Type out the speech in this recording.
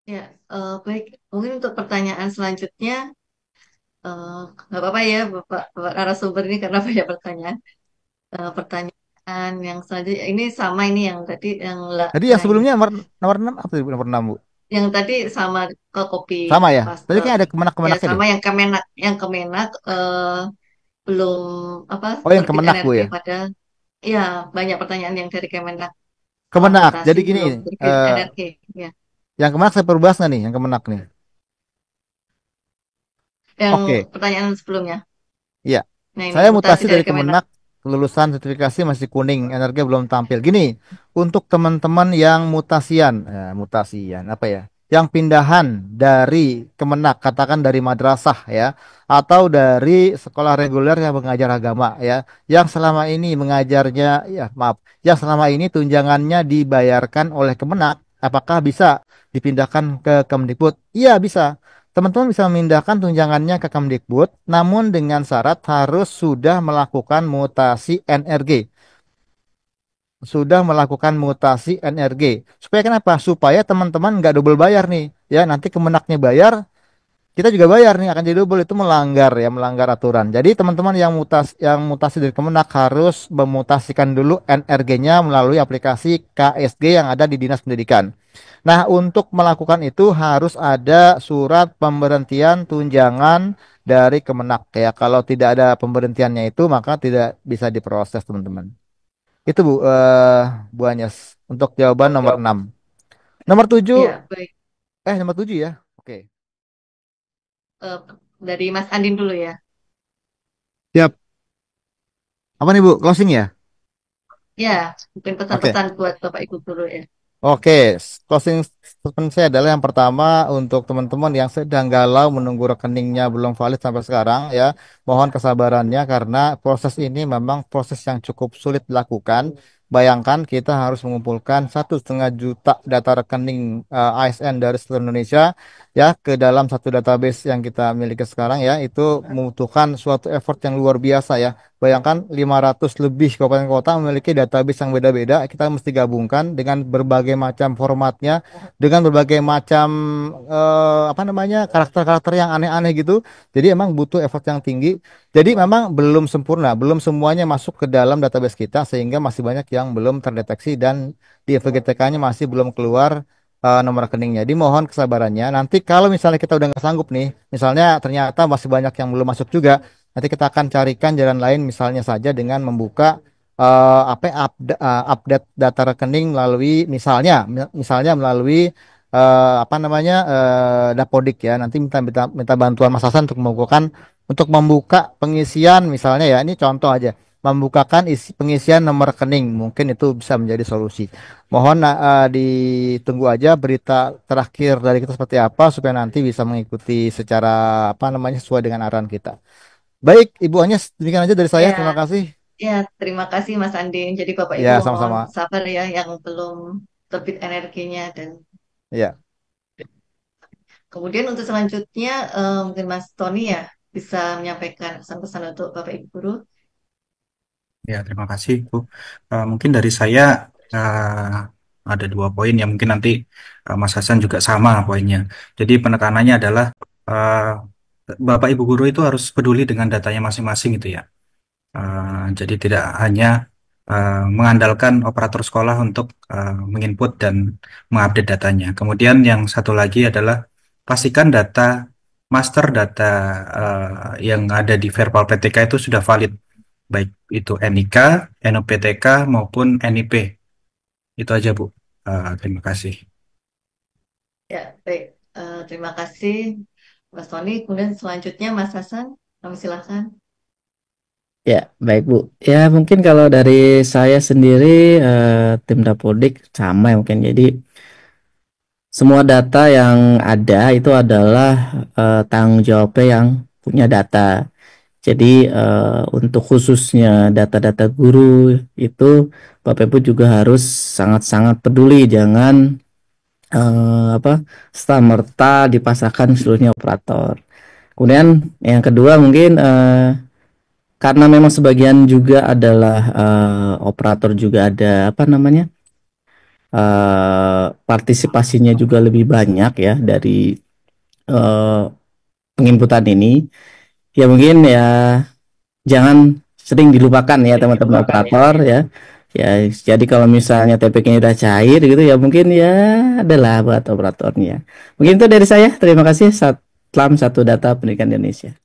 Ya, baik. Mungkin untuk pertanyaan selanjutnya, eh, nggak apa-apa ya, Bapak narasumber ini karena banyak pertanyaan. Pertanyaan yang selanjutnya, ini sama ini yang tadi, Tadi yang ini. sebelumnya nomor 6 apa tadi nomor 6 Bu? Yang tadi sama ke kopi Sama ya. paste. Tadi kayaknya ada Ya, kemenak-kemenaknya deh. sama yang Kemenak belum apa Oh, yang terbit kemenak Bu NRG ya. pada, ya banyak pertanyaan yang dari Kemenak Kemenak. mutasi Jadi gini, belum terbit eh NRG. Ya, yang kemenak saya perlu bahas nggak nih, yang kemenak nih. yang Oke. pertanyaan sebelumnya. Iya, Nah, ini saya mutasi mutasi dari dari Kemenak. Kemenak, kelulusan sertifikasi masih kuning, energi belum tampil. Gini, untuk teman-teman yang mutasian, mutasian apa ya? Yang pindahan dari Kemenak, katakan dari madrasah ya, atau dari sekolah reguler yang mengajar agama ya, yang selama ini mengajarnya, ya maaf, yang selama ini tunjangannya dibayarkan oleh Kemenak, apakah bisa dipindahkan ke Kemdikbud? Iya, bisa. Teman-teman bisa memindahkan tunjangannya ke Kemdikbud, namun dengan syarat harus sudah melakukan mutasi NRG. Sudah melakukan mutasi NRG. Supaya kenapa? Supaya teman-teman nggak double bayar nih. Ya, nanti Kemenaknya bayar, kita juga bayar nih, akan jadi double, itu melanggar ya, melanggar aturan. Jadi teman-teman yang mutasi dari Kemenak harus memutasikan dulu NRG-nya melalui aplikasi KSG yang ada di Dinas Pendidikan. Nah, untuk melakukan itu harus ada surat pemberhentian tunjangan dari Kemenak ya. Kalau tidak ada pemberhentiannya itu maka tidak bisa diproses, teman-teman. Itu Bu Anyes untuk jawaban nomor 6. Nomor 7, Ya, baik. nomor 7 ya. Oke. Eh, dari Mas Andin dulu ya. Siap. Apa nih Bu? Closing ya? Ya, mungkin Oke. pesan-pesan buat Bapak Ibu guru ya. Oke, closing statement saya adalah yang pertama untuk teman-teman yang sedang galau menunggu rekeningnya belum valid sampai sekarang ya, mohon kesabarannya karena proses ini memang proses yang cukup sulit dilakukan. Bayangkan kita harus mengumpulkan 1,5 juta data rekening ASN dari seluruh Indonesia ya ke dalam satu database yang kita miliki sekarang ya, itu membutuhkan suatu effort yang luar biasa ya. Bayangkan 500 lebih kabupaten kota memiliki database yang beda-beda. Kita mesti gabungkan dengan berbagai macam formatnya, dengan berbagai macam apa namanya karakter-karakter yang aneh-aneh gitu. Jadi emang butuh effort yang tinggi. Jadi memang belum sempurna, belum semuanya masuk ke dalam database kita sehingga masih banyak yang belum terdeteksi dan di FGTK-nya masih belum keluar nomor rekeningnya. Jadi mohon kesabarannya. Nanti kalau misalnya kita udah nggak sanggup nih, misalnya ternyata masih banyak yang belum masuk juga. Nanti kita akan carikan jalan lain misalnya saja dengan membuka update data rekening melalui misalnya melalui apa namanya Dapodik ya. Nanti minta bantuan Mas Hasan untuk membuka pengisian misalnya ya. Ini contoh aja. Membukakan pengisian nomor rekening mungkin itu bisa menjadi solusi. Mohon ditunggu aja berita terakhir dari kita seperti apa supaya nanti bisa mengikuti secara apa namanya sesuai dengan arahan kita. Baik, Ibu Anyes, demikian aja dari saya. Ya, Terima kasih. ya, terima kasih Mas Andin. Jadi Bapak Ibu Ya, mohon sama-sama. sabar ya yang belum terbit energinya dan Ya, kemudian untuk selanjutnya mungkin Mas Tony ya bisa menyampaikan pesan-pesan untuk Bapak Ibu guru. Ya, terima kasih, Bu. Mungkin dari saya ada 2 poin yang mungkin nanti Mas Hasan juga sama poinnya. Jadi penekanannya adalah eh, Bapak Ibu guru itu harus peduli dengan datanya masing-masing gitu ya. Jadi tidak hanya mengandalkan operator sekolah untuk menginput dan mengupdate datanya. Kemudian yang satu lagi adalah pastikan data master data yang ada di Verbal PTK itu sudah valid, baik itu NIK, NUPTK maupun NIP. Itu aja Bu. Terima kasih. Ya, baik. Terima kasih Mas Tony. Kemudian selanjutnya Mas Hasan, kami silakan. Ya, baik Bu. Ya, mungkin kalau dari saya sendiri, tim Dapodik sama ya mungkin. Jadi, semua data yang ada itu adalah tanggung jawabnya yang punya data. Jadi, untuk khususnya data-data guru itu, Bapak Ibu juga harus sangat-sangat peduli. Jangan apa serta dipasarkan seluruhnya operator. Kemudian yang kedua mungkin karena memang sebagian juga adalah operator juga ada apa namanya partisipasinya juga lebih banyak ya dari eh, penginputan ini. Ya mungkin ya jangan sering dilupakan ya teman-teman operator ya. Ya, jadi kalau misalnya TPK-nya udah cair gitu ya mungkin ya adalah buat operatornya. Mungkin itu dari saya. Terima kasih. Salam satu data pendidikan Indonesia.